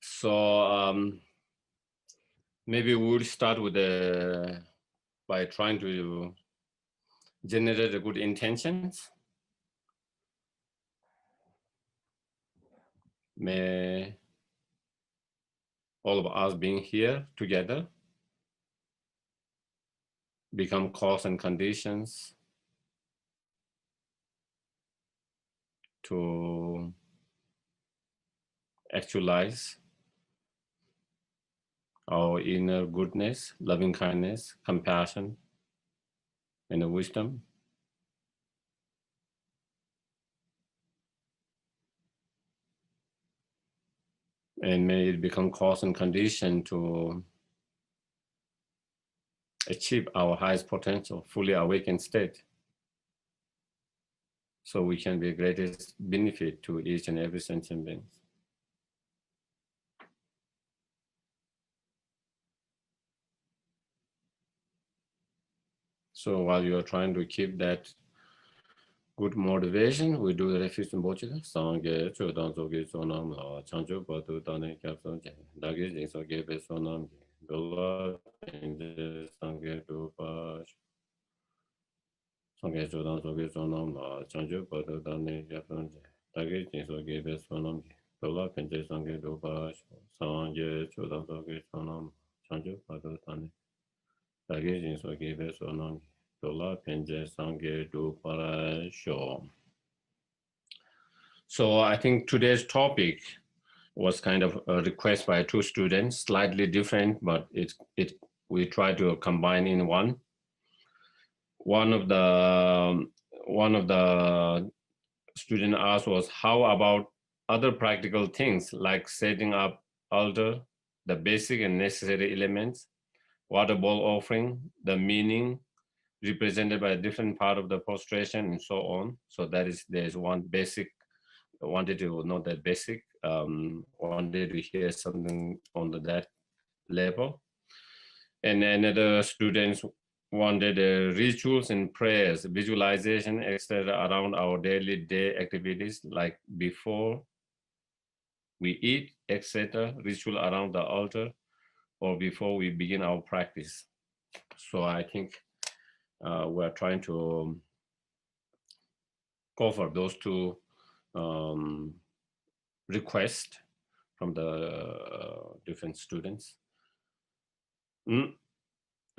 So maybe we'll start with by trying to generate a good intentions. May all of us being here together become cause and conditions to actualize our inner goodness, loving kindness, compassion, and wisdom. And may it become cause and condition to achieve our highest potential, fully awakened state, so we can be greatest benefit to each and every sentient being. So while you are trying to keep that good motivation, we do the refuge and bochida. Sangye chodan zogi sonam la chancho batu tane kapson chen. Dagi jingso gebe sonam ji. Dola pinje sangye dupash. Sangye chodan zogi sonam la chancho batu tane kapson chen. Dagi jingso gebe sonam ji. Dola pinje sangye dupash. Sangye chodan zogi sonam chancho batu tane. Dagi jingso gebe sonam ji. So I think today's topic was kind of a request by two students, slightly different, but we try to combine in one. One of the student asked was, how about other practical things like setting up altar, the basic and necessary elements, water bowl offering, the meaning represented by a different part of the prostration and so on. So there's one basic, wanted to know that basic, wanted to hear something on that level. And another students wanted rituals and prayers, visualization, etc. around our daily day activities, like before we eat, etc., ritual around the altar, or before we begin our practice. So I think we're trying to cover those two requests from the different students.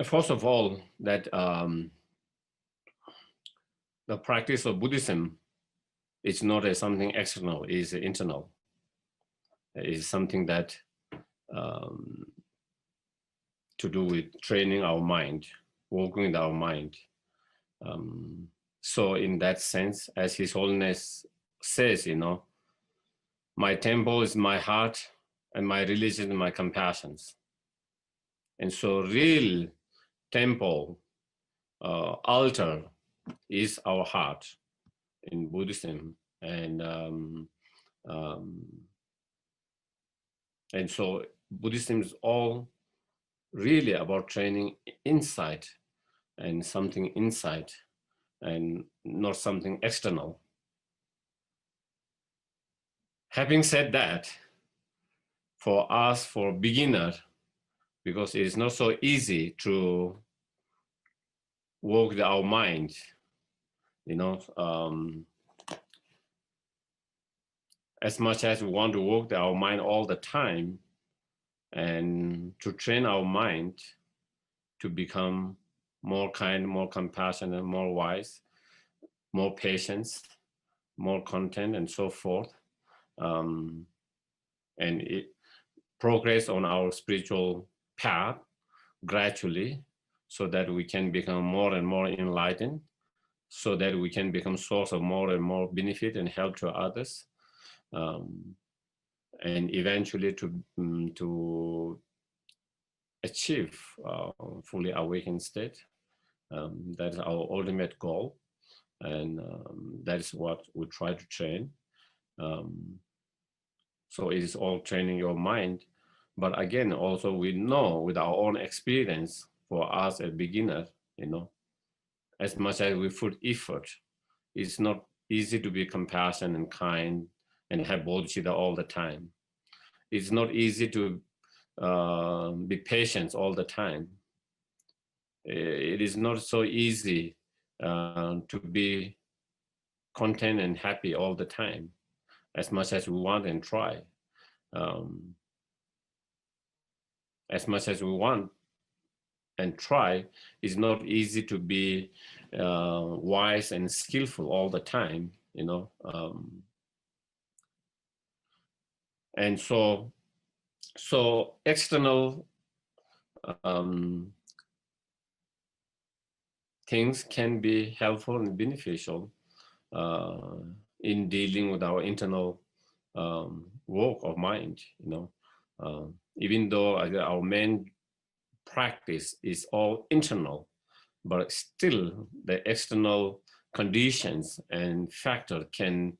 First of all, that the practice of Buddhism is not something external, it is internal. It is something that to do with training our mind, working with our mind. So in that sense, as His Holiness says, my temple is my heart and my religion is my compassions. And so real temple, altar is our heart in Buddhism. And so Buddhism is all really about training inside, and something inside and not something external. Having said that, for us, for beginners, because it is not so easy to work with our mind, as much as we want to work with our mind all the time, and to train our mind to become more kind, more compassionate, more wise, more patience, more content, and so forth. And it progress on our spiritual path gradually, so that we can become more and more enlightened, so that we can become source of more and more benefit and help to others, and eventually to achieve fully awakened state. That is our ultimate goal, and that is what we try to train. So it is all training your mind. But again, also we know with our own experience, for us as beginners, as much as we put effort, it's not easy to be compassionate and kind and have bodhicitta all the time. It's not easy to be patient all the time. It is not so easy to be content and happy all the time, as much as we want and try. Um, as much as we want and try, it's not easy to be wise and skillful all the time, you know. And so external um, things can be helpful and beneficial uh, in dealing with our internal work of mind, you know. Even though our main practice is all internal, but still the external conditions and factor can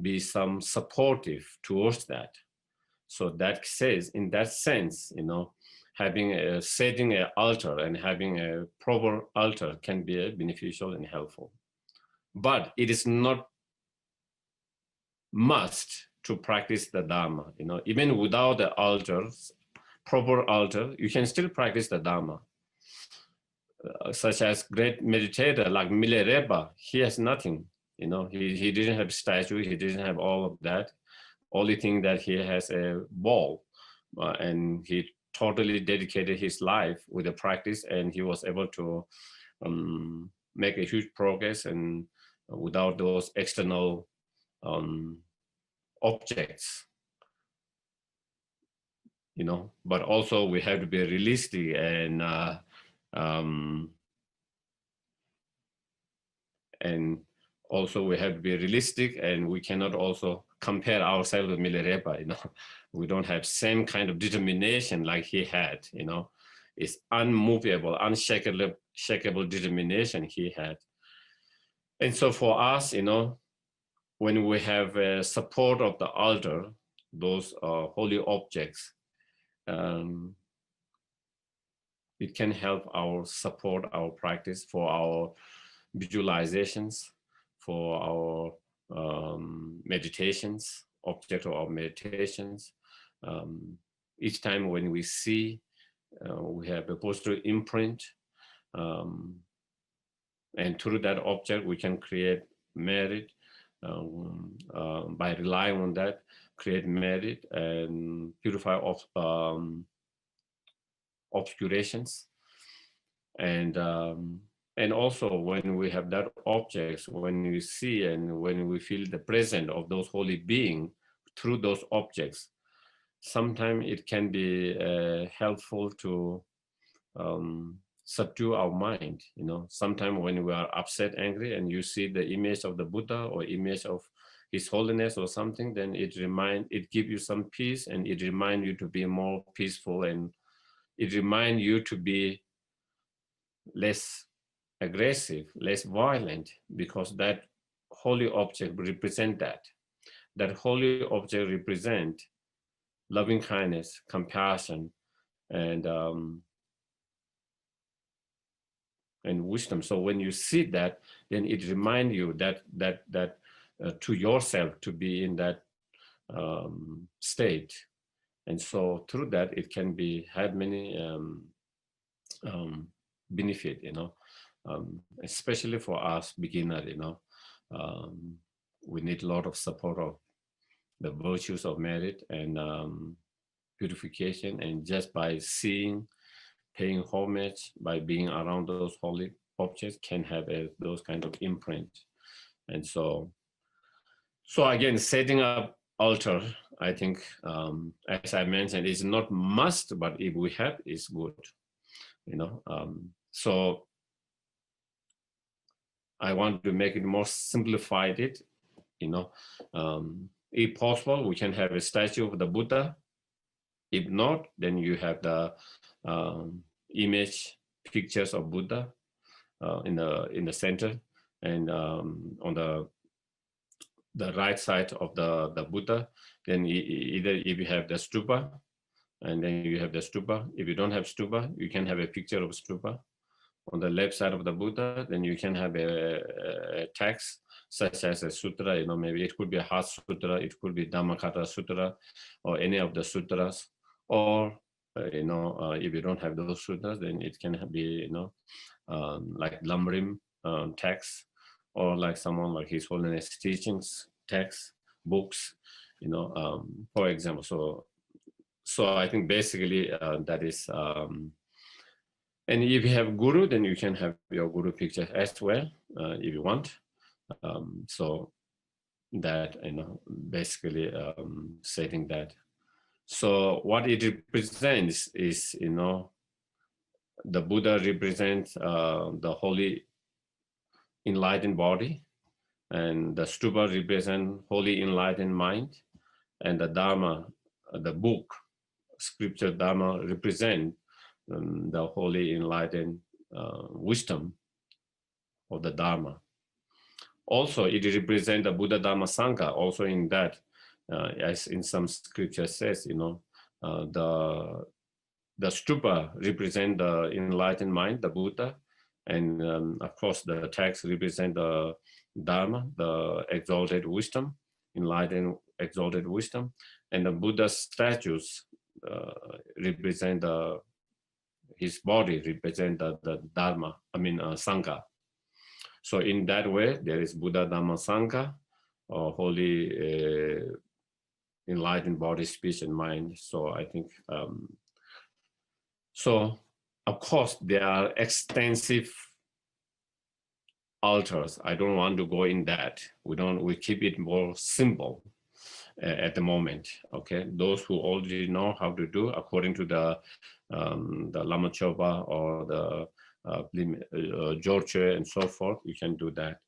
be some supportive towards that. So that says, in that sense, you know, setting an altar and having a proper altar can be beneficial and helpful. But it is not must to practice the Dharma. You know, even without the altars, proper altar, you can still practice the Dharma. Such as great meditator like Milarepa, he has nothing. You know, he didn't have statue, he didn't have all of that. Only thing that he has a ball, and he totally dedicated his life with the practice, and he was able to make a huge progress, and without those external objects, you know. But also we have to be realistic, um, and also we have to be realistic, and we cannot also compare ourselves with Milarepa, you know. We don't have same kind of determination like he had, you know. It's unmovable, unshakable determination he had. And so for us, you know, when we have support of the altar, those holy objects, it can help our support our practice for our visualizations, for our meditations, object of our meditations. Each time when we see, we have a posture imprint, and through that object we can create merit, by relying on that, create merit and purify obscurations. And also when we have that objects, when we see and when we feel the presence of those holy beings through those objects, sometimes it can be helpful to subdue our mind. You know, sometimes when we are upset, angry, and you see the image of the Buddha or image of His Holiness or something, then it gives you some peace, and it reminds you to be more peaceful, and it reminds you to be less aggressive, less violent, because that holy object represent that. That holy object represent loving kindness, compassion, and wisdom. So when you see that, then it reminds you that to yourself to be in that state. And so through that, it can be have many benefit, you know, especially for us beginner, you know. We need a lot of support of the virtues of merit and purification, and just by seeing, paying homage, by being around those holy objects can have those kind of imprint. And so again, setting up altar, I think, as I mentioned, is not must, but if we have, is good, you know. So I want to make it more simplified, you know. If possible, we can have a statue of the Buddha. If not, then you have the image pictures of Buddha in the center, and on the right side of the Buddha. Then either if you have the stupa, and then you have the stupa. If you don't have stupa, you can have a picture of stupa. On the left side of the Buddha, then you can have a text such as a sutra, maybe it could be a Heart Sutra, it could be Dhammakata Sutra, or any of the sutras, or if you don't have those sutras, then it can be like Lamrim text, or like someone like His Holiness teachings text books, for example. So I think basically that is. And if you have guru, then you can have your guru picture as well if you want. So that basically stating that. So what it represents is the Buddha represents the holy enlightened body, and the stupa represent holy enlightened mind, and the Dharma, the book, scripture Dharma represent the holy enlightened wisdom of the Dharma. Also, it represents the Buddha Dharma Sangha. Also, in that, as in some scripture says, the stupa represent the enlightened mind, the Buddha, and of course the text represent the Dharma, the exalted wisdom, enlightened exalted wisdom, and the Buddha's statues represent his body, represent the Dharma, Sangha. So in that way, there is Buddha Dhamma Sangha, or holy enlightened body, speech, and mind. So I think, so of course there are extensive altars. I don't want to go in that. We keep it more simple at the moment. Okay, those who already know how to do according to the Lama Chopa or the Geshe and so forth, you can do that.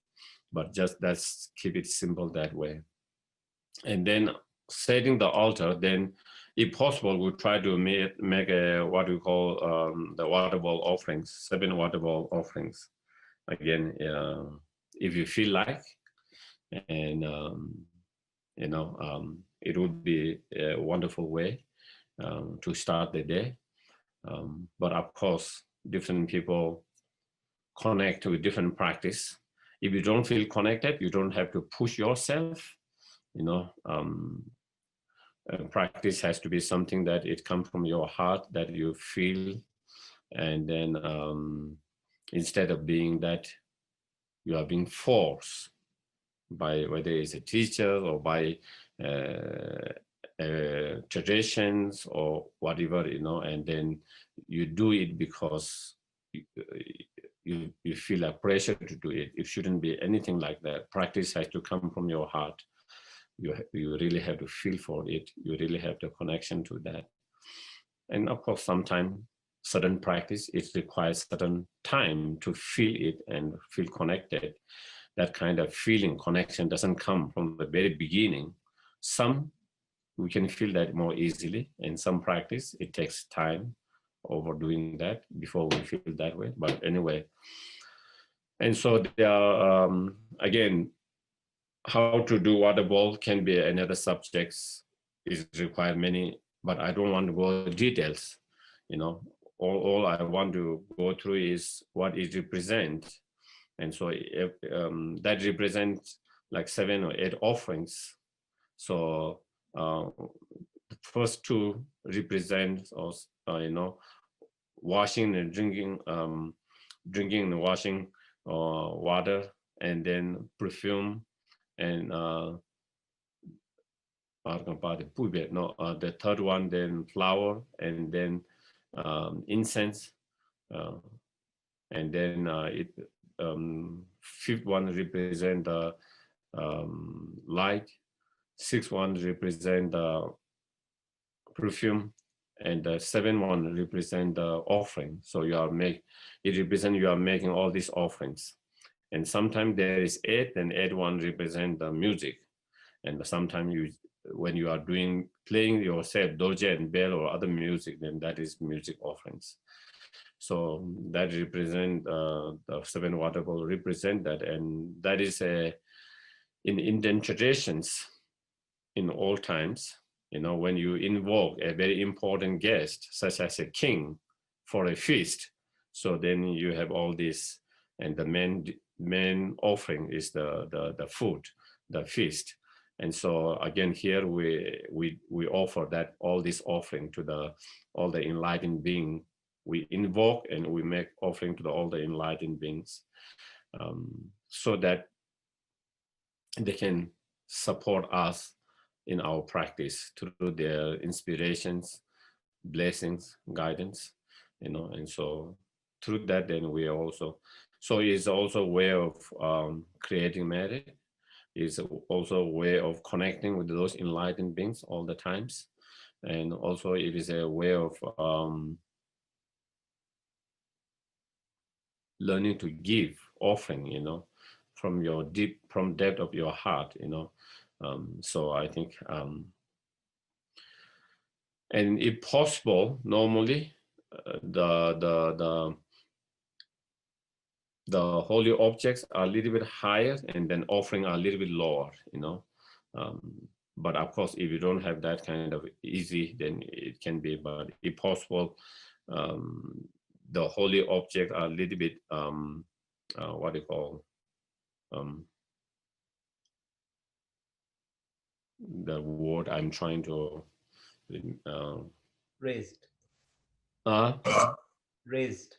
But just let's keep it simple that way. And then setting the altar, then if possible, we try to make a what we call the water bowl offerings, 7 water bowl offerings. Again, if you feel like, and it would be a wonderful way to start the day. But of course, different people connect with different practice. If you don't feel connected, you don't have to push yourself. Practice has to be something that it comes from your heart, that you feel, and then instead of being that you are being forced by whether it's a teacher or by traditions or whatever, and then you do it because you feel a pressure to do it. It shouldn't be anything like that. Practice has to come from your heart. You really have to feel for it. You really have the connection to that. And of course, sometimes certain practice, it requires certain time to feel it and feel connected. That kind of feeling, connection doesn't come from the very beginning. Some, we can feel that more easily. In some practice, it takes time over doing that before we feel that way. But anyway, and so there are, again, how to do water bowl can be another subject. It requires many, but I don't want to go into details. All I want to go through is what it represents. And so that represents like 7 or 8 offerings. So the first 2 represent, washing and drinking and washing water, and then perfume, and the third one, then flower, and then incense, and then fifth one represent the light, sixth one represent the perfume, and the seventh one represent the offering. So you are making all these offerings. And sometimes there is 8, and 8 one represent the music. And sometimes when you are playing yourself dorje and bell or other music, then that is music offerings. So that represent the 7 water bowl represent that, and that is in Indian traditions in all times. When you invoke a very important guest, such as a king, for a feast, so then you have all this, and the men main offering is the food, the feast. And so again, here we offer that, all this offering to all the enlightened being. We invoke and we make offering to all the enlightened beings, so that they can support us in our practice through their inspirations, blessings, guidance, and so through that, then we are also, so it's also a way of creating merit, is also a way of connecting with those enlightened beings all the times. And also it is a way of learning to give offering, from depth of your heart, so I think, and if possible, normally the holy objects are a little bit higher, and then offering are a little bit lower, but of course, if you don't have that kind of easy, then it can be. But if possible, the holy objects are a little bit what do you call, the word I'm trying to uh, Raised. uh, Raised.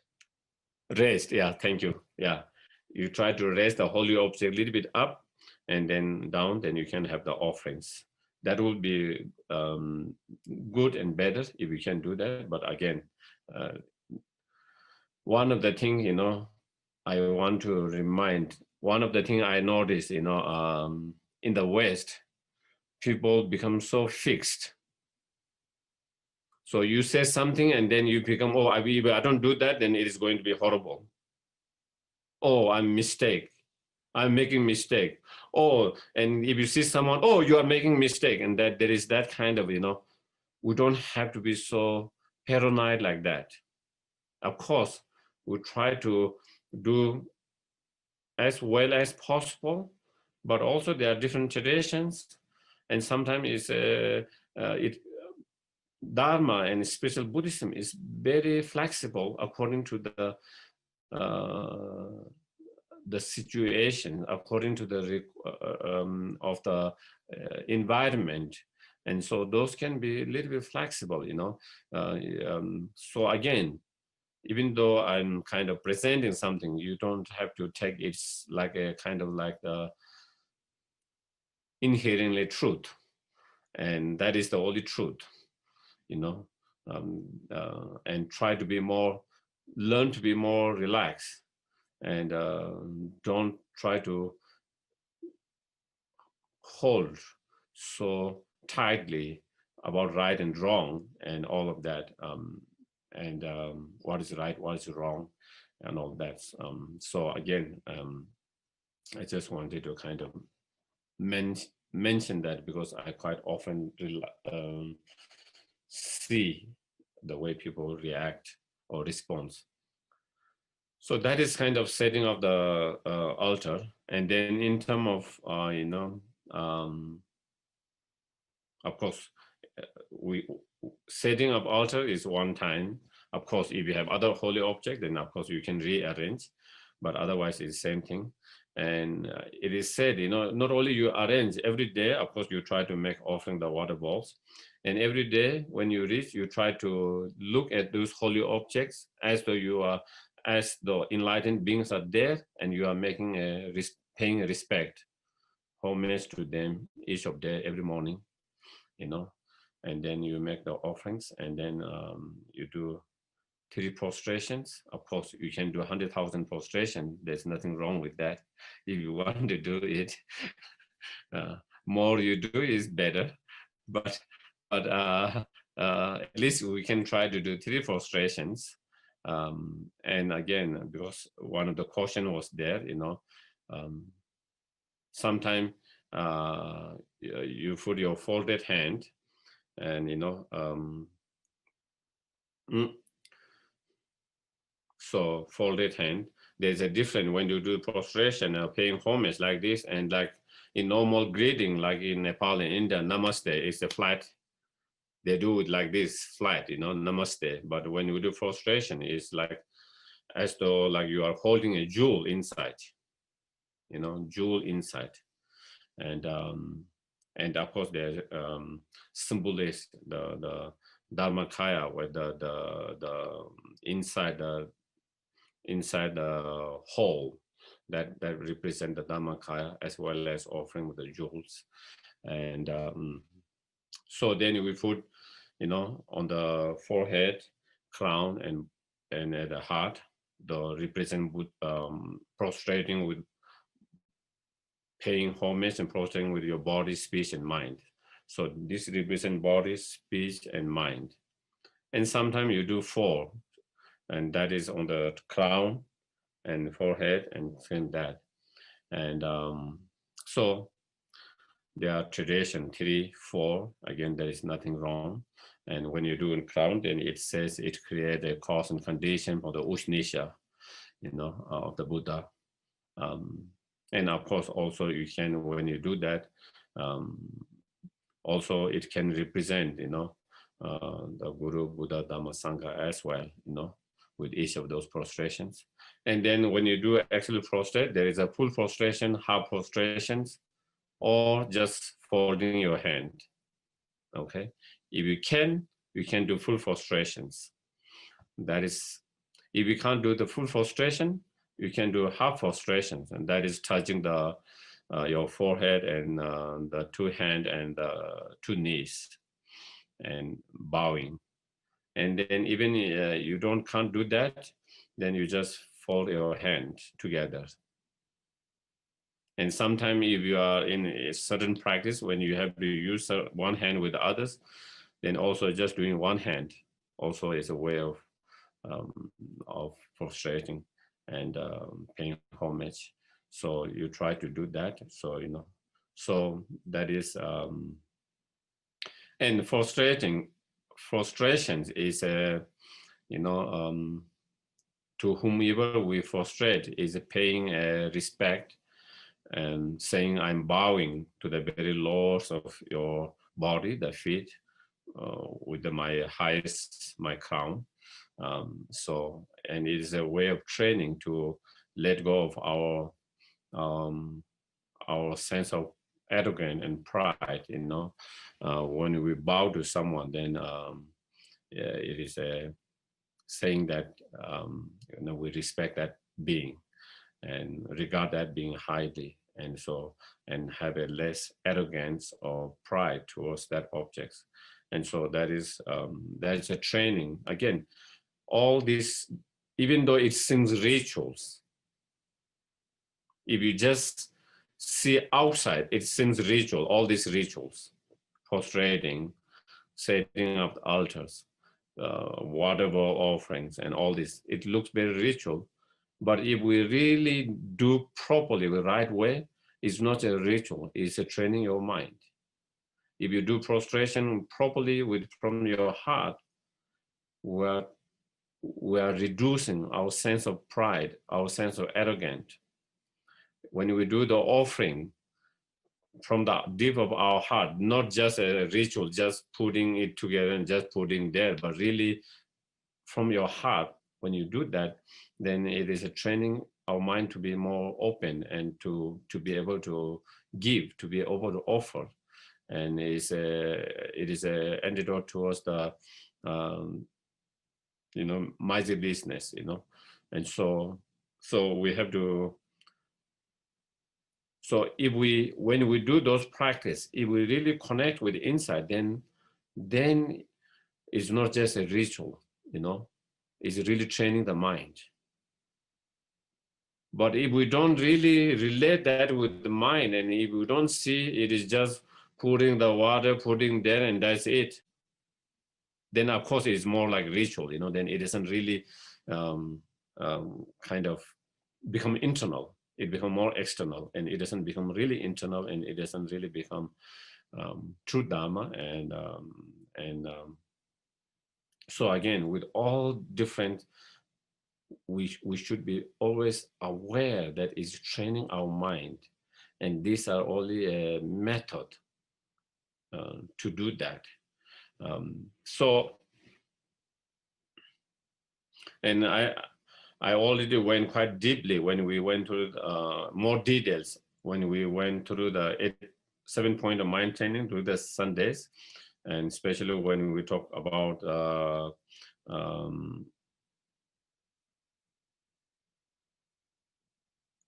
raised. Yeah, thank you. Yeah, you try to raise the holy object a little bit up and then down, then you can have the offerings. That would be good and better if you can do that. But again, uh, one of the things, I want to remind, one of the things I noticed, in the West, people become so fixed. So you say something and then you become, oh, if I don't do that, then it is going to be horrible. Oh, I'm making mistake. Oh, and if you see someone, oh, you are making mistake, and that there is that kind of, we don't have to be so paranoid like that. Of course, we try to do as well as possible, but also there are different traditions, and sometimes it Dharma and special Buddhism is very flexible according to the situation, according to the of the environment, and so those can be a little bit flexible, so again, even though I'm kind of presenting something, you don't have to take it like a kind of like the inherently truth, and that is the only truth, you know, and try to be more, learn to be more relaxed, and don't try to hold so tightly about right and wrong and all of that, and what is right, what is wrong, and all that. So again, I just wanted to kind of mention that because I quite often see the way people react or respond. So that is kind of setting of the altar, and then in terms of of course, we setting up altar is one time. Of course, if you have other holy object, then of course you can rearrange, but otherwise it's the same thing. And it is said, not only you arrange every day, of course you try to make offering the water balls, and every day when you reach, you try to look at those holy objects as though as the enlightened beings are there, and you are making paying respect, homage to them each of day, every morning, you know, and then you make the offerings, and then you do 3 prostrations. Of course, you can do 100,000 prostration. There's nothing wrong with that. If you want to do it, more you do is better. But at least we can try to do 3 prostrations. And again, because one of the caution was there, sometimes you put your folded hand, and mm, so folded hand. There's a difference when you do prostration or paying homage like this, and like in normal greeting, like in Nepal and India, namaste is a flat. They do it like this, flat, namaste. But when you do prostration, it's like as though like you are holding a jewel inside. jewel inside. And of course there's symbol is the Dharmakaya, where the inside the hole that represent the Dharmakaya, as well as offering with the jewels. And so then we put, on the forehead, crown, and at the heart, the represent with prostrating with paying homage and prostrating with your body, speech, and mind. So this represent body, speech, and mind. And sometimes you do four, and that is on the crown and forehead and that. And so there are tradition 3, 4. Again, there is nothing wrong. And when you do in crown, then it says it creates a cause and condition for the Ushnisha, of the Buddha. Um, and of course, also you can, when you do that, um, also it can represent, the Guru, Buddha, Dhamma, Sangha as well, with each of those prostrations. And then when you do actually prostrate, there is a full prostration, half prostrations, or just folding your hand. Okay, if you can do full prostrations. That is, if you can't do the full prostration, you can do half prostrations, and that is touching the your forehead and the two hand and the two knees and bowing. And then even you can't do that, then you just fold your hand together. And sometimes if you are in a certain practice when you have to use one hand with others, then also just doing one hand also is a way of frustrating and paying homage. So you try to do that. So so that is and frustrations is a to whomever we frustrate is paying respect and saying I'm bowing to the very lords of your body, the feet, with my highest, my crown. And it is a way of training to let go of our sense of arrogance and pride. When we bow to someone, then yeah, it is saying that we respect that being and regard that being highly, and have a less arrogance or pride towards that object. And so that is a training. Again, all this, even though it seems rituals, if you just see outside, it seems ritual, all these rituals, prostrating, setting up altars, water offerings, and all this, it looks very ritual. But if we really do properly the right way, it's not a ritual, it's a training your mind. If you do prostration properly from your heart, we're, we are reducing our sense of pride, our sense of arrogance. When we do the offering from the deep of our heart, not just a ritual, just putting it together and just putting there, but really from your heart, when you do that, then it is a training our mind to be more open and to be able to give, to be able to offer. And it is a antidote towards the mighty business, and so we have to. So when we do those practice, if we really connect with inside, then it's not just a ritual, it's really training the mind. But if we don't really relate that with the mind, and if we don't see it is just putting the water, putting there, and that's it, then of course it's more like ritual, then it isn't really kind of become internal. It become more external, and it doesn't become really internal, and it doesn't really become true Dharma. And so again, with all different, we should be always aware that it's training our mind, and these are only a method to do that. So, and I already went quite deeply when we went through more details when we went through the 7 point of mind training through the Sundays, and especially when we talk about um,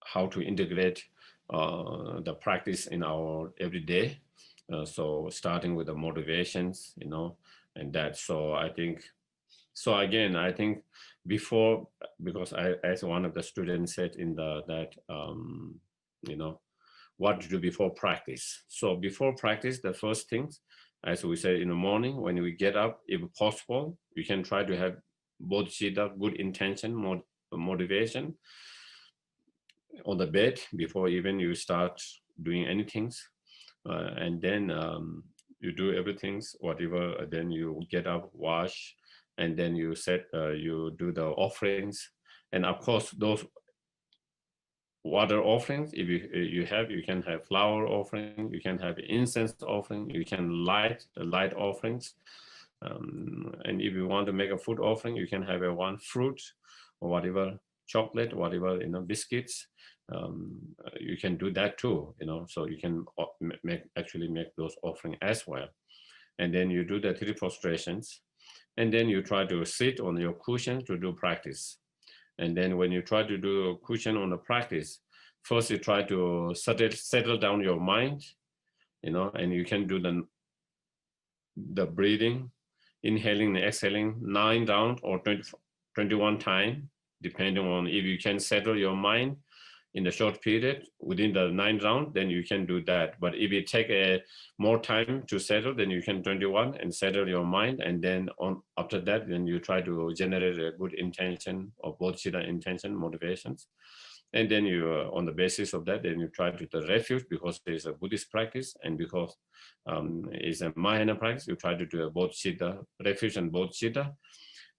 how to integrate the practice in our everyday. So starting with the motivations, and that. So I think, so again, I think before, because I, as one of the students said in the that, you know, what to do before practice. So before practice, the first things, as we said in the morning, when we get up, if possible, you can try to have bodhicitta, good intention, motivation on the bed before even you start doing anything. And then you do everything, whatever, then you get up, wash, and then you do the offerings. And of course, those water offerings, if you can have flower offering, you can have incense offering, you can light the light offerings. And if you want to make a food offering, you can have a one fruit or whatever, chocolate, whatever, biscuits. You can do that too, so you can actually make those offering as well. And then you do the three prostrations, and then you try to sit on your cushion to do practice. And then when you try to do a cushion on the practice, first you try to settle down your mind, and you can do the breathing, inhaling and exhaling 9 rounds or 21 times, depending on if you can settle your mind in the short period within the 9 round, then you can do that. But if it take a more time to settle, then you can 21 and settle your mind. And then after that, then you try to generate a good intention or bodhicitta intention, motivations. And then you, on the basis of that, then you try to the refuge, because it's a Buddhist practice and because it's a Mahayana practice, you try to do a bodhicitta, refuge and bodhicitta.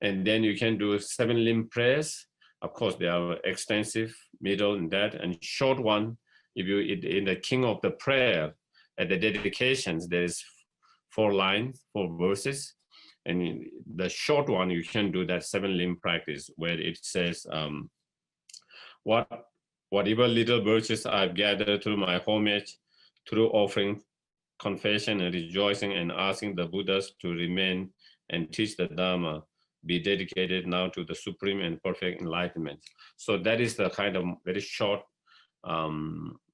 And then you can do 7 limb prayers. Of course, they are extensive, middle, and that, and short one. If you in the King of the Prayer, at the dedications, there is 4 lines, 4 verses, and in the short one you can do that 7 limb practice, where it says, "What whatever little virtues I've gathered through my homage, through offering, confession, and rejoicing, and asking the Buddhas to remain and teach the Dharma, be dedicated now to the supreme and perfect enlightenment." So that is the kind of very short.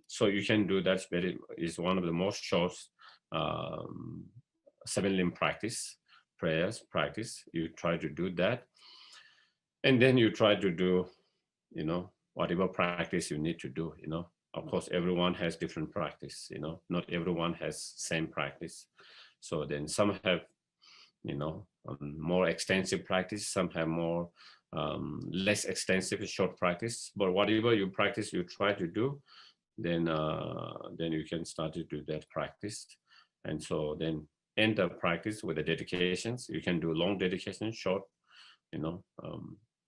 So you can do that. Is one of the most short um, 7 limb practice prayers practice. You try to do that, and then you try to do, whatever practice you need to do. Of course, everyone has different practice. Not everyone has same practice. So then some have more extensive practice, some have more less extensive short practice, but whatever you practice, you try to do, then you can start to do that practice. And so then end the practice with the dedications. You can do long dedication, short, you know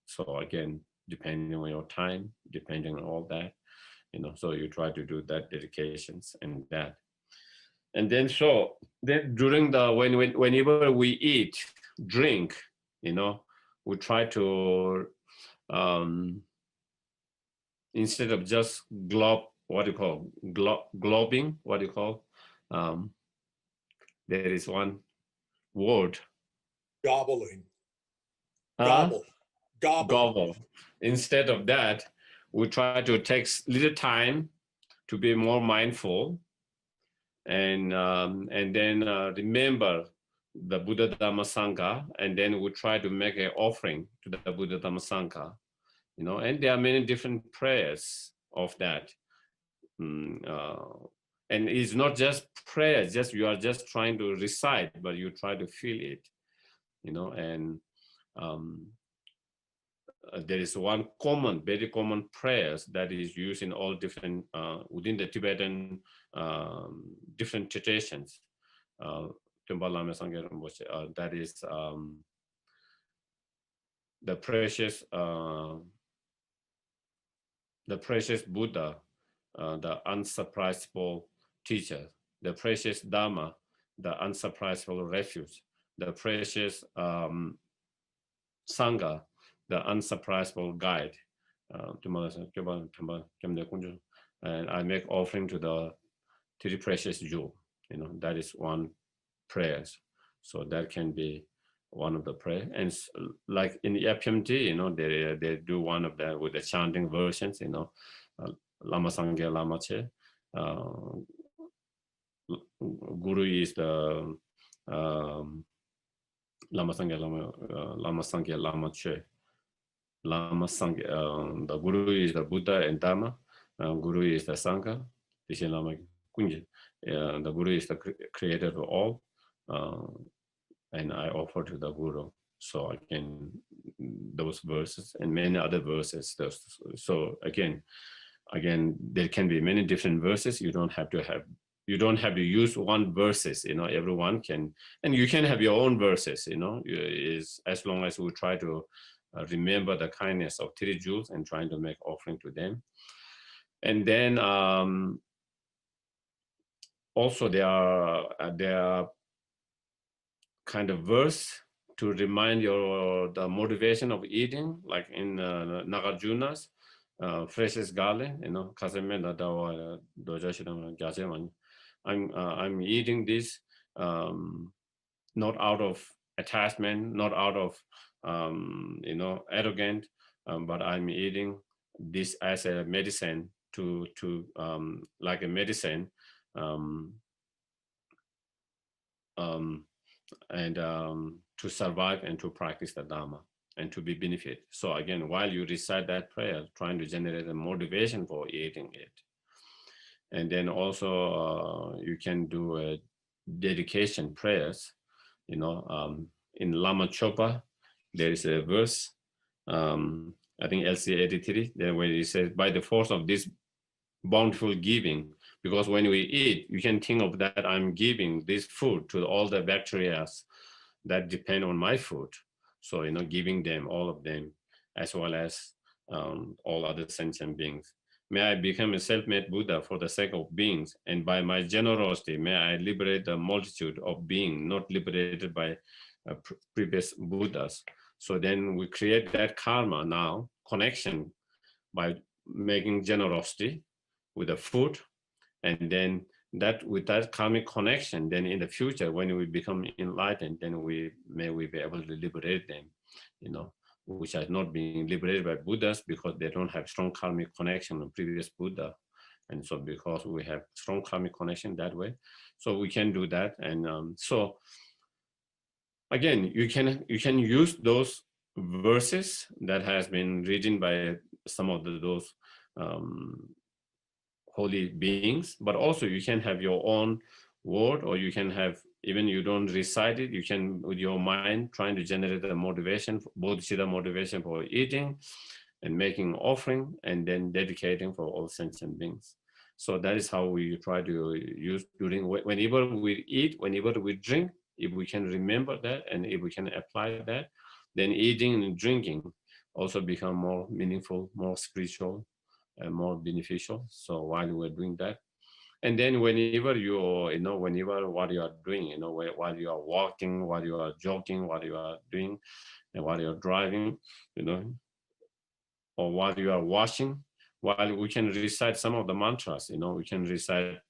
so again, depending on your time, depending on all that, so you try to do that dedications and that. And then so then during the whenever we eat, drink, we try to instead of just what do you call globing, what do you call, um, there is one word, Gobbling. uh, Gobble. Gobble. gobble. Instead of that, we try to take little time to be more mindful, and then remember the Buddha Dhamma Sangha, and then we try to make an offering to the Buddha Dhamma Sangha, and there are many different prayers of that. And it's not just prayer, just you are just trying to recite, but you try to feel it, and um, there is one very common prayers that is used in all different, within the Tibetan different traditions. Uh, that is the precious Buddha, the unsurprisable teacher, the precious Dharma, the unsurprisable refuge, the precious Sangha, the unsurprisable guide. And I make offering to the three precious jewel. That is one prayers. So that can be one of the prayer. And like in EPMT, they do one of that with the chanting versions. Lama Sangye Lama Che. Guru is the Lama Sangye Lama Sangye Lama Che. Lama Sangye. The Guru is the Buddha and Dharma. Guru is the Sangha. Lama Kunje. The Guru is the creator of all. And I offer to the Guru. So again, those verses and many other verses. So again, there can be many different verses. You don't have to use one verses. Everyone can, and you can have your own verses. Is as long as we try to remember the kindness of three jewels and trying to make offering to them. And then also there are kind of verse to remind the motivation of eating, like in Nagarjuna's precious garlic, I'm eating this not out of attachment, not out of arrogant, but I'm eating this as a medicine to like a medicine. And to survive and to practice the Dharma and to be benefit. So again, while you recite that prayer, trying to generate a motivation for eating it. And then also you can do a dedication prayers. In Lama Chopa, there is a verse, I think LC 83, there where it says, by the force of this bountiful giving, because when we eat, you can think of that I'm giving this food to all the bacteria that depend on my food. So, giving them, all of them, as well as all other sentient beings. May I become a self-made Buddha for the sake of beings, and by my generosity, may I liberate the multitude of beings not liberated by previous Buddhas. So then we create that karma now, connection, by making generosity with the food, and then that with that karmic connection, then in the future when we become enlightened, then we be able to liberate them, which are not being liberated by Buddhas because they don't have strong karmic connection with previous Buddha. And so because we have strong karmic connection that way, so we can do that. And so again, you can use those verses that has been written by some of those holy beings, but also you can have your own word, or you can have, even you don't recite it, you can with your mind trying to generate a motivation, bodhicitta motivation for eating and making offering, and then dedicating for all sentient beings. So that is how we try to use during whenever we eat, whenever we drink. If we can remember that and if we can apply that, then eating and drinking also become more meaningful, more spiritual, and more beneficial. So while we're doing that, and then whenever whenever what you are doing, while you are walking, while you are jogging, what you are doing, and while you're driving, or while you are washing, while we can recite some of the mantras, we can recite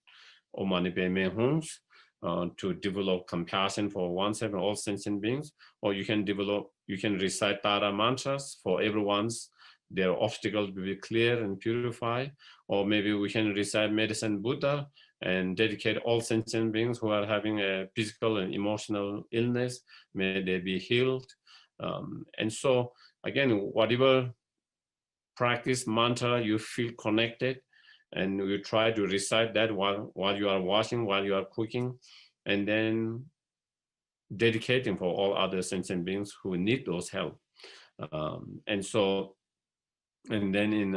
Om Mani Padme Hums to develop compassion for oneself and all sentient beings, or you can recite Tara mantras for everyone's their obstacles will be clear and purified, or maybe we can recite Medicine Buddha and dedicate all sentient beings who are having a physical and emotional illness, may they be healed. And so again, whatever practice mantra you feel connected, and you try to recite that while you are washing, while you are cooking, and then dedicating for all other sentient beings who need those help. And then in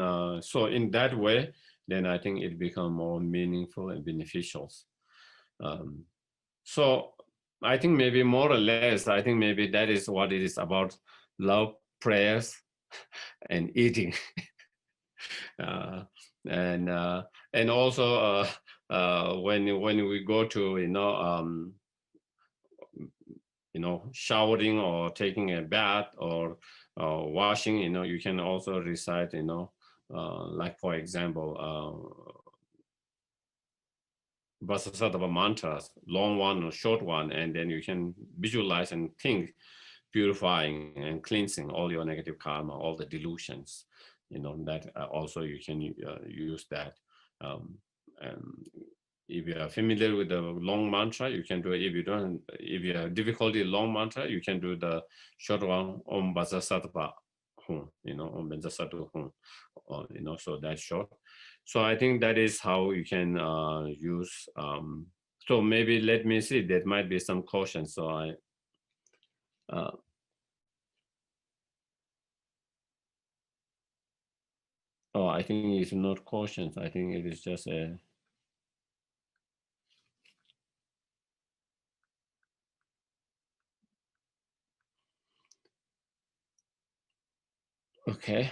that way, then I think it becomes more meaningful and beneficial. So I think maybe more or less, I think maybe that is what it is about: love, prayers, and eating. And also when we go to showering or taking a bath or washing, you can also recite, like for example, Vasasattva mantras, long one or short one, and then you can visualize and think, purifying and cleansing all your negative karma, all the delusions, that also you can use that. Um, and if you are familiar with the long mantra, you can do it. If you don't, if you have difficulty long mantra, you can do the short one, Om Vasasattva Hum, Om Vasasattva Hum, so that's short. So I think that is how you can use. So maybe let me see. There might be some caution. So uh, I think it's not cautions. I think it is just a. Okay.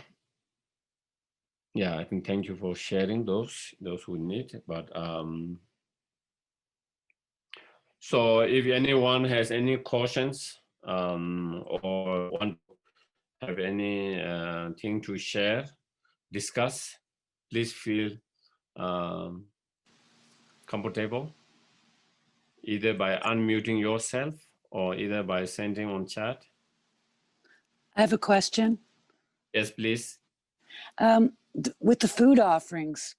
Yeah, I think thank you for sharing those who need. But so if anyone has any cautions or want to have any thing to share, discuss, please feel um, comfortable, either by unmuting yourself or either by sending on chat. I have a question. Yes, please. With the food offerings,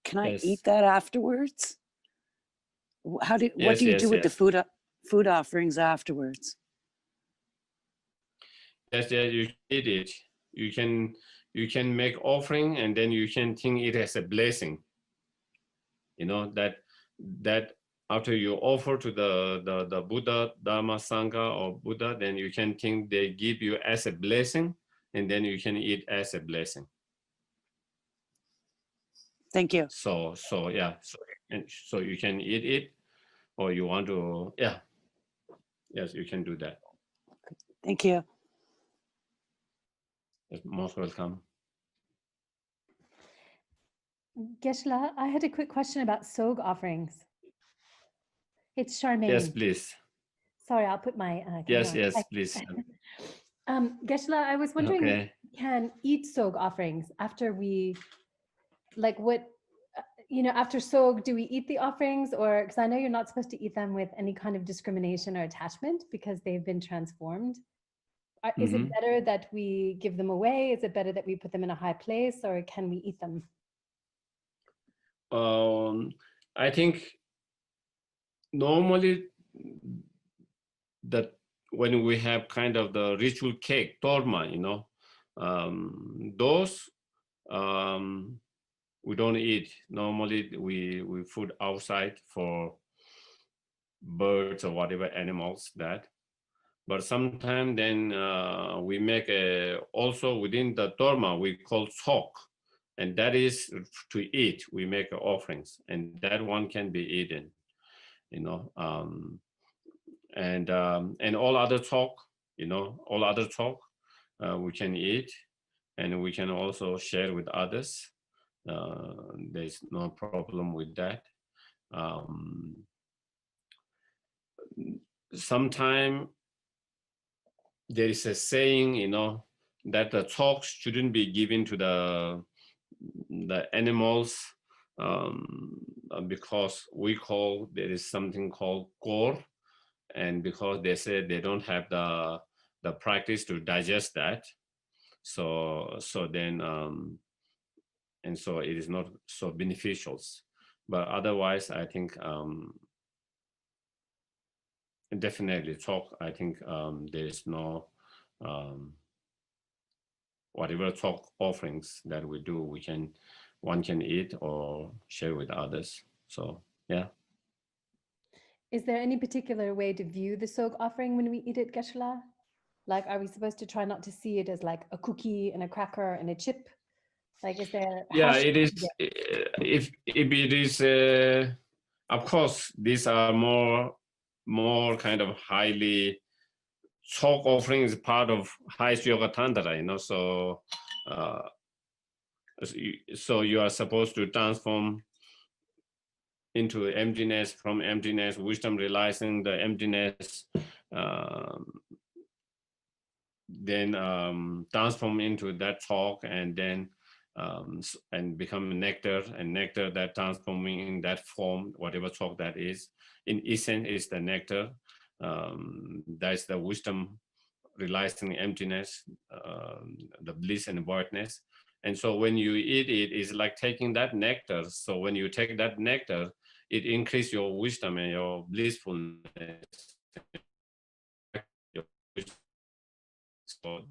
can I Yes. eat that afterwards? What do you do with the food offerings afterwards? Yes, you eat it. You can make offering and then you can think it as a blessing. That after you offer to the Buddha, Dharma, Sangha, or Buddha, then you can think they give you as a blessing, and then you can eat as a blessing. Thank you. So yeah, so you can eat it, or you want to, yeah, yes, you can do that. Thank you. Yes, most welcome. Geshe, I had a quick question about Sog offerings. It's Charmaine. Yes, please. Sorry, I'll put my Yes, camera on. please. Geshe, I was wondering if we can eat Sog offerings after we, like what, after Sog, do we eat the offerings? Or, because I know you're not supposed to eat them with any kind of discrimination or attachment because they've been transformed. Is it better that we give them away? Is it better that we put them in a high place, or can we eat them? I think normally that when we have kind of the ritual cake, torma, those we don't eat. Normally we food outside for birds or whatever animals that. But sometimes then we make also within the torma we call sok, and that is to eat. We make offerings, and that one can be eaten, and all other talk, we can eat, and we can also share with others. There's no problem with that. Sometime there is a saying, that the talks shouldn't be given to the animals because there is something called gore, and because they say they don't have the practice to digest that, so then and so it is not so beneficial. But otherwise, I think definitely talk. I think there is no whatever talk offerings that we do, one can eat or share with others. So yeah. Is there any particular way to view the Sog offering when we eat it, Geshe? Like, are we supposed to try not to see it as like a cookie and a cracker and a chip? Like, is there? Yeah, it is. If it is, of course, these are more kind of highly talk offering is part of highest yoga tantra, so so you are supposed to transform into emptiness, from emptiness, wisdom realizing the emptiness, transform into that talk, and then and become nectar, and nectar that transforming in that form, whatever talk that is, in essence is the nectar. That's the wisdom realizing emptiness, the bliss and voidness. And so when you eat it, it's like taking that nectar. So when you take that nectar, it increases your wisdom and your blissfulness. So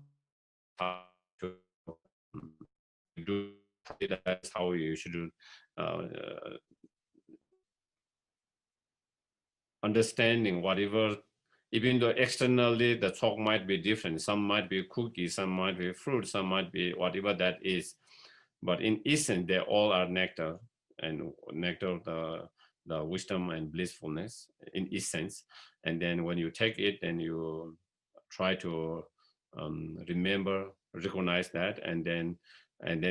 how to do, that's how you should do. Understanding whatever, even though externally the talk might be different, some might be cookies, some might be fruit, some might be whatever that is, but in essence they all are nectar, and nectar the wisdom and blissfulness in essence. And then when you take it, then you try to remember, recognize that, and then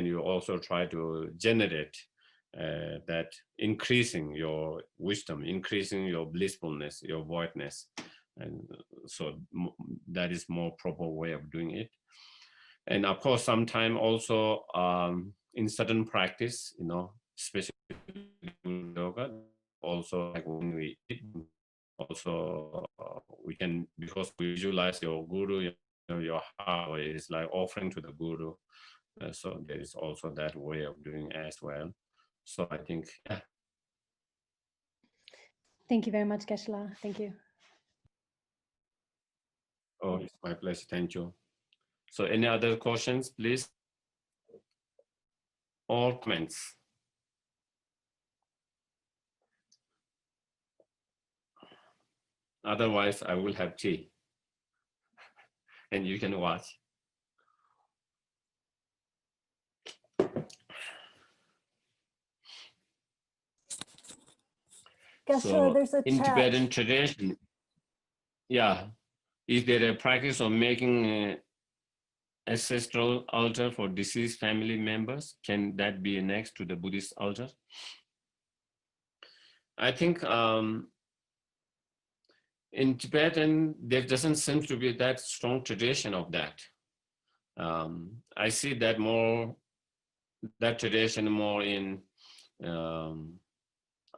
you also try to generate that increasing your wisdom, increasing your blissfulness, your voidness. And so that is more proper way of doing it. And of course, sometimes also in certain practice, especially yoga, also like when we eat, also we can, because we visualize your guru, your heart is like offering to the guru. So there is also that way of doing as well. So I think, yeah. Thank you very much, Geshe. Thank you. Oh, it's my pleasure. Thank you. So any other questions, please? Or comments? Otherwise, I will have tea and you can watch. Geshe, So there's a in chat. Tibetan tradition, yeah, is there a practice of making ancestral altar for deceased family members? Can that be next to the Buddhist altar? I think in Tibetan, there doesn't seem to be that strong tradition of that. I see that tradition more in,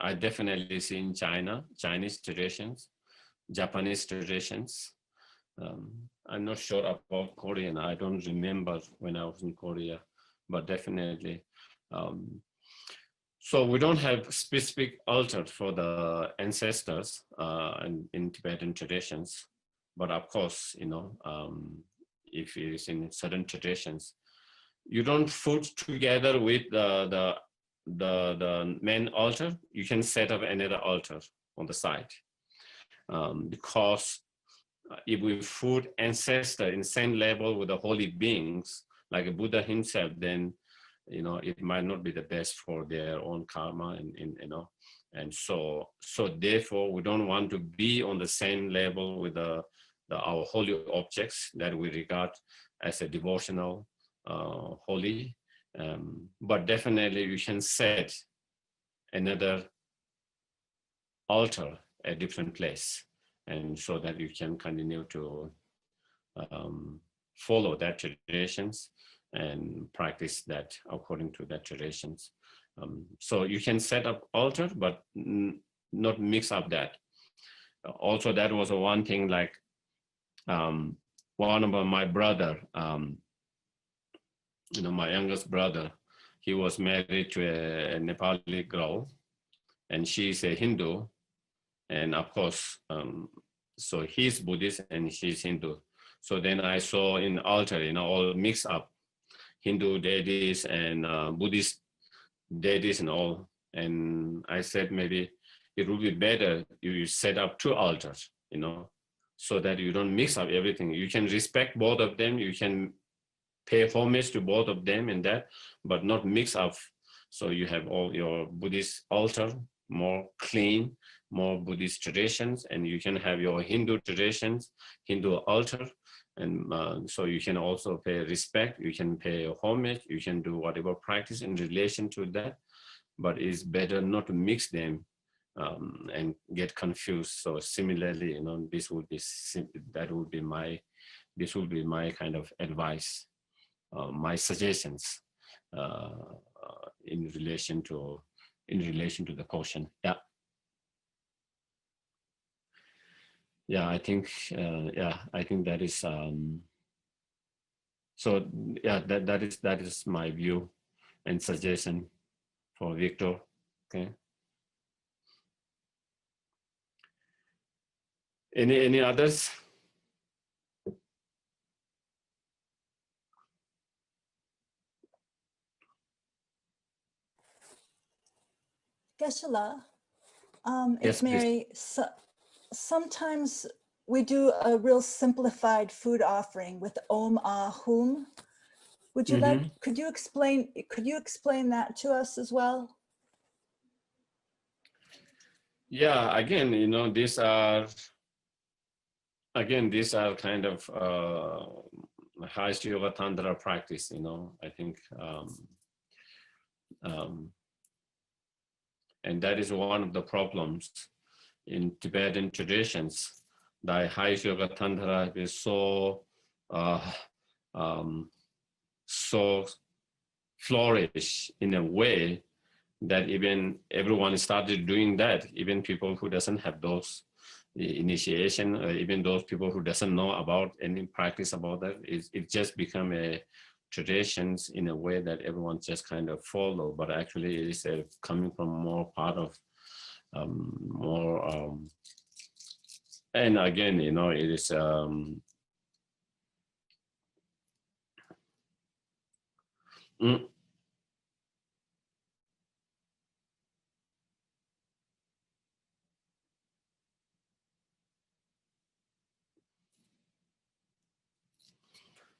I definitely see in China, Chinese traditions, Japanese traditions. I'm not sure about Korean. I don't remember when I was in Korea, but definitely. So we don't have specific altar for the ancestors in Tibetan traditions, but of course, if it is in certain traditions, you don't put together with the main altar. You can set up another altar on the side, because if we put ancestor in same level with the holy beings like a Buddha himself, then it might not be the best for their own karma, and so therefore we don't want to be on the same level with our holy objects that we regard as a devotional holy, but definitely you can set another altar at a different place, and so that you can continue to follow that traditions and practice that according to that traditions. So you can set up altar, but not mix up that. Also, that was one thing, like one of my brother, my youngest brother, he was married to a Nepali girl, and she's a Hindu. And of course, so he's Buddhist and she's Hindu. So then I saw in altar, all mixed up, Hindu deities and Buddhist deities and all. And I said, maybe it would be better you set up two altars, so that you don't mix up everything. You can respect both of them. You can pay homage to both of them in that, but not mix up. So you have all your Buddhist altar, more clean, more Buddhist traditions, and you can have your Hindu traditions, Hindu altar. And so you can also pay respect, you can pay homage, you can do whatever practice in relation to that, but it's better not to mix them and get confused. So similarly, this would be this would be my kind of advice, my suggestions in relation to the question. I think that is so. That is my view and suggestion for Victor. Okay. Any others? Geshe, Yes, it's please. Mary. Sometimes we do a real simplified food offering with Om Ah Hum. Would you could you explain that to us as well? Yeah, again, these are kind of high yoga tantra practice, I think, and that is one of the problems in Tibetan traditions. The high yoga tantra is so so flourish in a way that even everyone started doing that, even people who doesn't have those initiation, even those people who doesn't know about any practice about that, it just become a traditions in a way that everyone just kind of follow, but actually it is coming from more part of and again, it is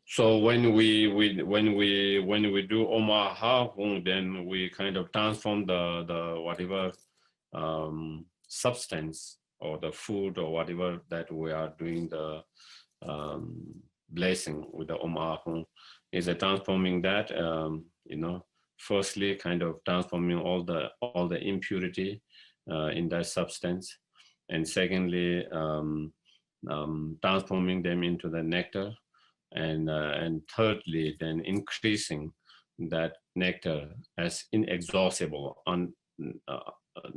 so when we do Omaha, then we kind of transform the whatever substance or the food or whatever that we are doing the blessing with the Omaha is transforming that firstly kind of transforming all the impurity in that substance, and secondly transforming them into the nectar, and thirdly then increasing that nectar as inexhaustible on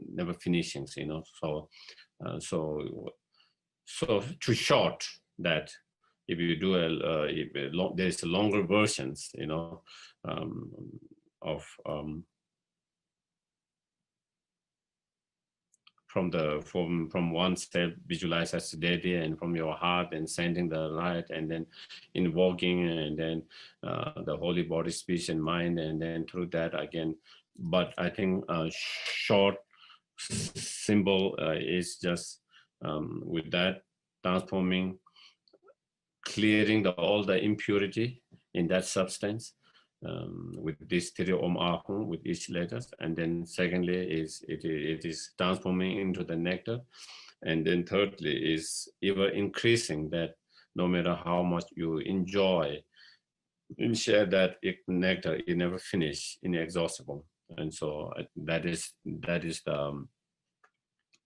never finishing, so too short that if you do there's longer versions of from one step, visualize as deity, and from your heart and sending the light, and then invoking, and then the holy body, speech, and mind, and then through that again. But I think short symbol is just with that transforming, clearing all the impurity in that substance with this three Om Ahum with each letters, and then secondly is it is transforming into the nectar, and then thirdly is ever increasing that no matter how much you enjoy and share that nectar, you never finish, inexhaustible. And so that is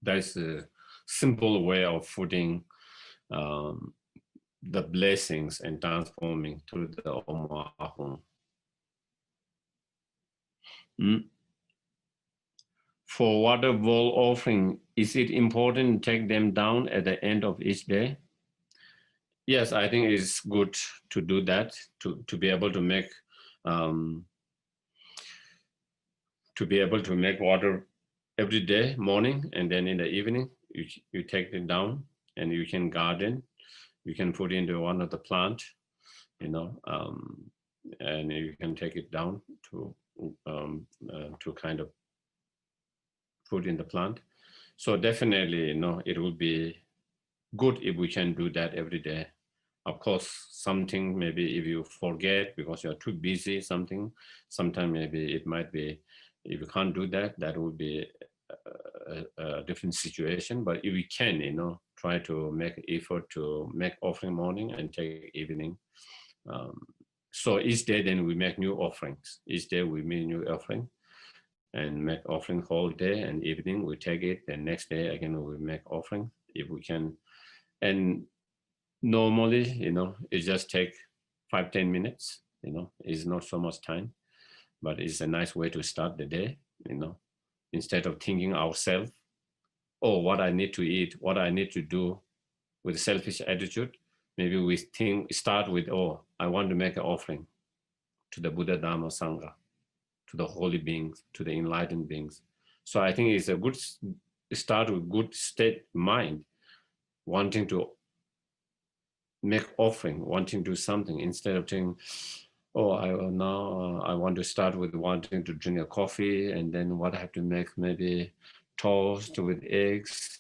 the simple way of putting the blessings and transforming through the Om Ahum. For water bowl offering, is it important to take them down at the end of each day? Yes, I think it's good to do that, to be able to make water every day, morning, and then in the evening you take it down, and you can garden. You can put into one of the plant, and you can take it down to kind of put in the plant. So definitely, it will be good if we can do that every day. Of course, something maybe if you forget because you're too busy, sometimes maybe it might be, if you can't do that, that would be a different situation. But if we can, try to make effort to make offering morning and take evening. So each day then we make new offerings. Each day we make new offering. and make offering whole day and evening. We take it, and next day again we make offering if we can. And normally, it just take 5-10 minutes. It's not so much time, but it's a nice way to start the day. Instead of thinking ourselves, oh, what I need to eat, what I need to do, with a selfish attitude, maybe we start with, oh, I want to make an offering to the Buddha, Dharma, Sangha, to the holy beings, to the enlightened beings. So I think it's a good start with good state mind, wanting to make offering, wanting to do something, instead of thinking, oh, I want to start with wanting to drink a coffee, and then what I have to make, maybe toast with eggs,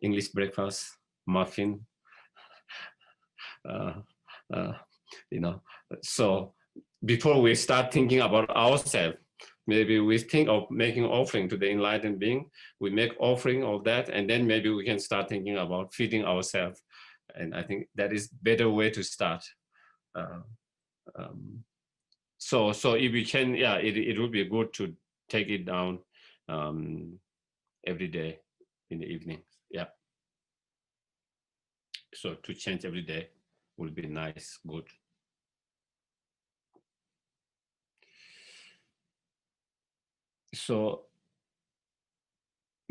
English breakfast, muffin, So before we start thinking about ourselves, maybe we think of making offering to the enlightened being, we make offering of that, and then maybe we can start thinking about feeding ourselves. And I think that is better way to start. So if we can, it would be good to take it down every day in the evening. Yeah. So to change every day would be nice, good. So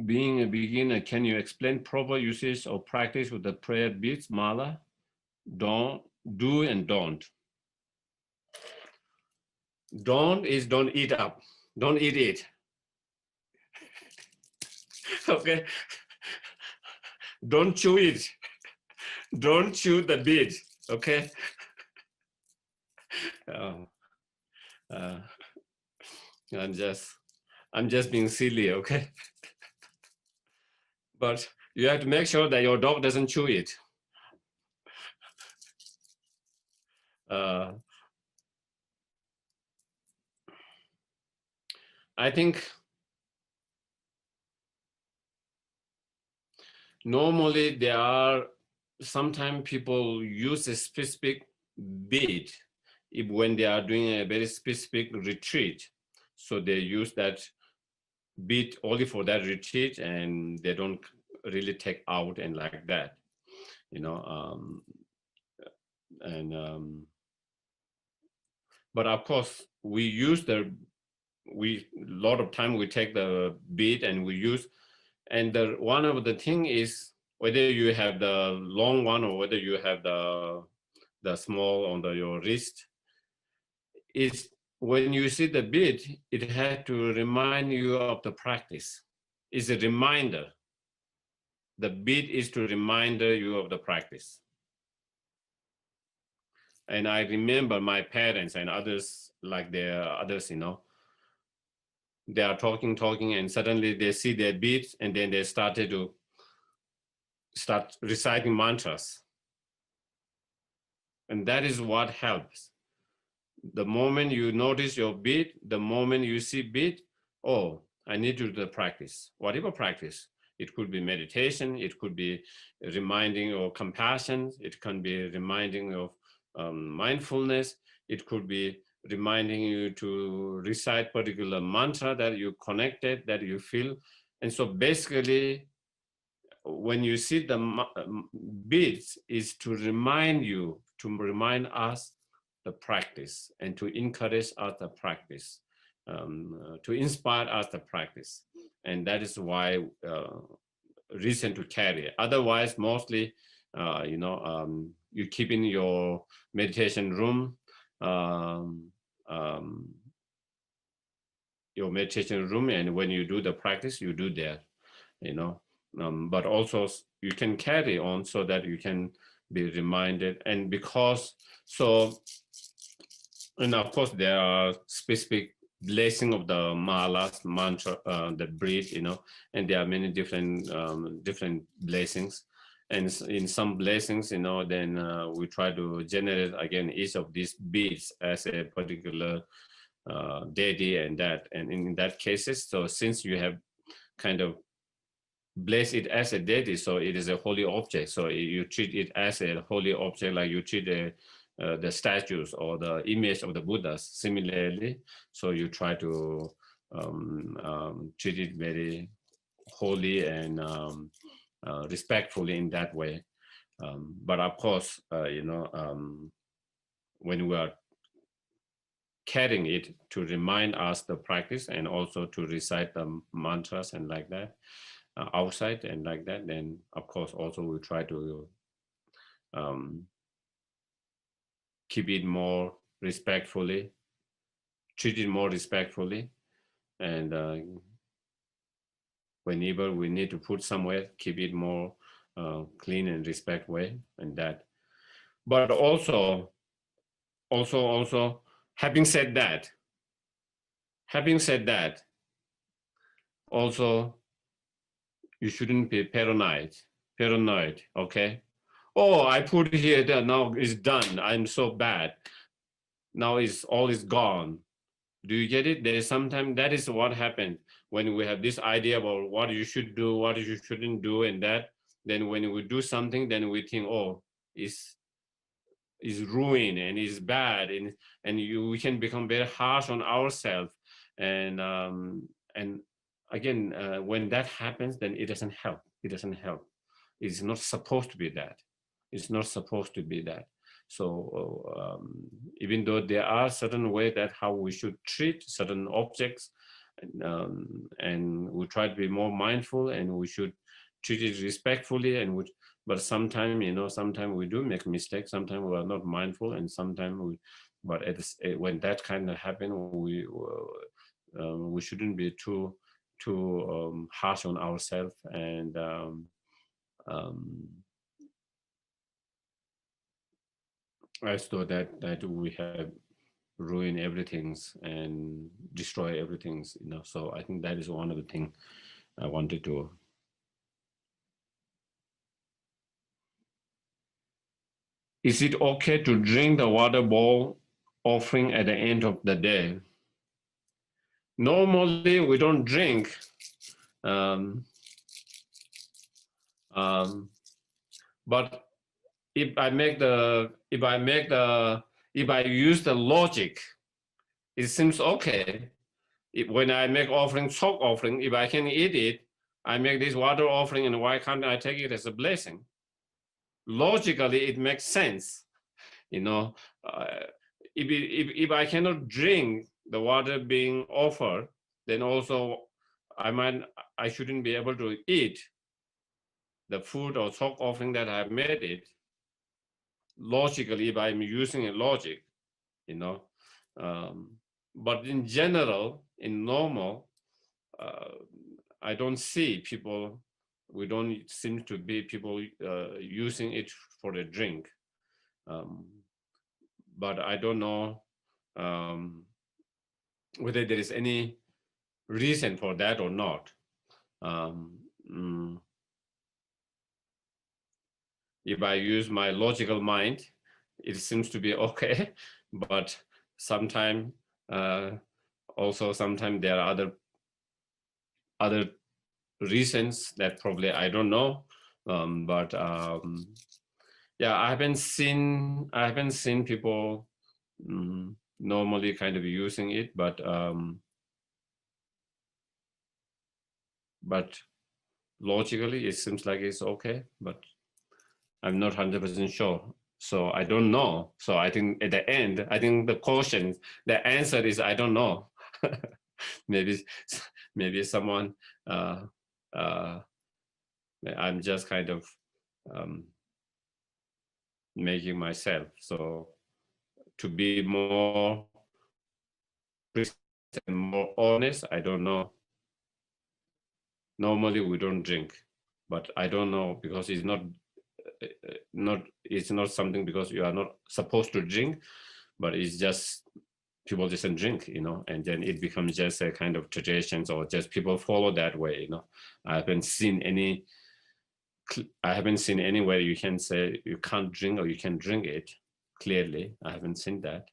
being a beginner, can you explain proper usage or practice with the prayer beads, mala? Don't, do and don't. Don't is don't eat up. Don't eat it. Okay. Don't chew it. Don't chew the bead. Okay. I'm just being silly. Okay. But you have to make sure that your dog doesn't chew it. I think normally there are sometimes people use a specific bead when they are doing a very specific retreat. So they use that bead only for that retreat, and they don't really take out and like that, but of course we use a lot of time we take the bead and we use, and one of the thing is whether you have the long one or whether you have the small on your wrist, is when you see the bead, it has to remind you of the practice. It's a reminder. The bead is to remind you of the practice. And I remember my parents and others, like their others, they are talking, and suddenly they see their beads, and then they start reciting mantras. And that is what helps. The moment you notice your beat, the moment you see beat, oh, I need to do the practice. Whatever practice. It could be meditation, it could be reminding of compassion, it can be reminding of mindfulness, it could be reminding you to recite particular mantra that you connected, that you feel. And so basically, when you see the beads, is to remind us the practice, and to encourage us the practice, to inspire us the practice. And that is why reason to carry. Otherwise, mostly, you keep in your meditation room, and when you do the practice, you do there, but also you can carry on so that you can be reminded. And and of course there are specific blessing of the malas, mantra, the breed, and there are many different blessings. And in some blessings, then we try to generate again each of these beads as a particular deity, and in that cases, so since you have kind of bless it as a deity, so it is a holy object, so you treat it as a holy object, like you treat the statues or the image of the Buddhas similarly. So you try to treat it very holy and respectfully in that way. But of course, when we are carrying it to remind us the practice and also to recite the mantras and like that outside and like that, then of course also we try to keep it more respectfully, treat it more respectfully, and whenever we need to put somewhere, keep it more clean and respect way and that. But also, having said that, also you shouldn't be paranoid, okay? Oh, I put it here, there, now it's done. I'm so bad. Now all is gone. Do you get it? There is sometimes that is what happens when we have this idea about what you should do, what you shouldn't do, and that. Then when we do something, then we think, oh, it's ruined and it's bad, and we can become very harsh on ourselves. And again, when that happens, then it doesn't help. It's not supposed to be that. So even though there are certain ways that how we should treat certain objects, and we try to be more mindful, and we should treat it respectfully, but sometimes we do make mistakes. Sometimes we are not mindful, and sometimes when that kind of happen, we shouldn't be too harsh on ourselves, and as though that we have ruined everything and destroy everything, So I think that is one of the things I wanted to. Is it okay to drink the water bowl offering at the end of the day? Normally, we don't drink. But if I use the logic, it seems okay. When I make offering, chalk offering, if I can eat it, I make this water offering, and why can't I take it as a blessing? Logically, it makes sense. If I cannot drink the water being offered, then also I shouldn't be able to eat the food or chalk offering that I have made it. Logically, if I'm using a logic, but in general, in normal, I don't see people. We don't seem to be people using it for a drink. But I don't know whether there is any reason for that or not. If I use my logical mind, it seems to be okay. But sometimes there are other reasons that probably I don't know. Yeah, I haven't seen people normally kind of using it, but logically it seems like it's okay, but I'm not 100% sure. So I don't know. So I think at the end, I think the answer is I don't know. maybe someone, I'm just kind of making myself. So to be more precise and more honest, I don't know. Normally we don't drink, but I don't know because it's not something because you are not supposed to drink, but it's just people just drink, and then it becomes just a kind of traditions, or just people follow that way. I haven't seen anywhere you can say you can't drink or you can drink it clearly. I haven't seen that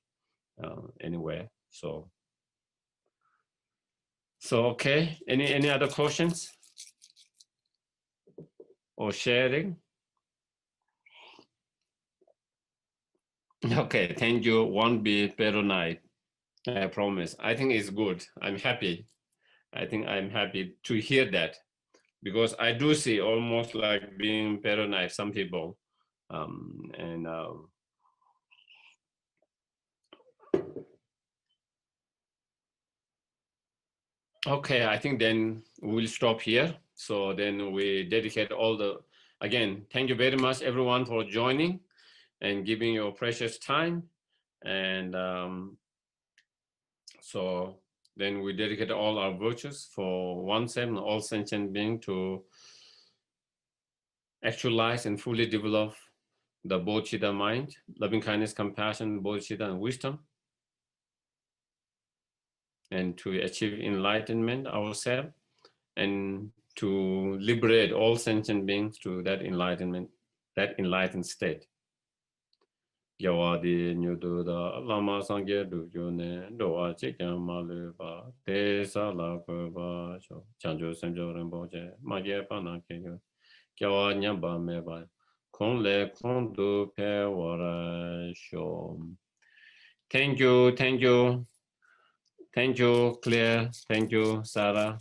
anywhere. So okay, any other questions or sharing? Okay, thank you. Won't be better night. I promise. I think it's good. I'm happy. I think I'm happy to hear that because I do see almost like being better night some people. And okay, I think then we'll stop here. So then we dedicate all the, again, thank you very much everyone for joining and giving your precious time. And so then we dedicate all our virtues for oneself and all sentient beings to actualize and fully develop the bodhicitta mind, loving kindness, compassion, bodhicitta, and wisdom, and to achieve enlightenment ourselves, and to liberate all sentient beings to that enlightenment, that enlightened state. Yawadi nyududa lama sangye dujune doa chikya maluba te sala kuba sho chanjo senjo rinpoche magye pana kyo kyawa nyamba meba kong le kong du pe wara sho. Thank you, Claire. Thank you, Sarah.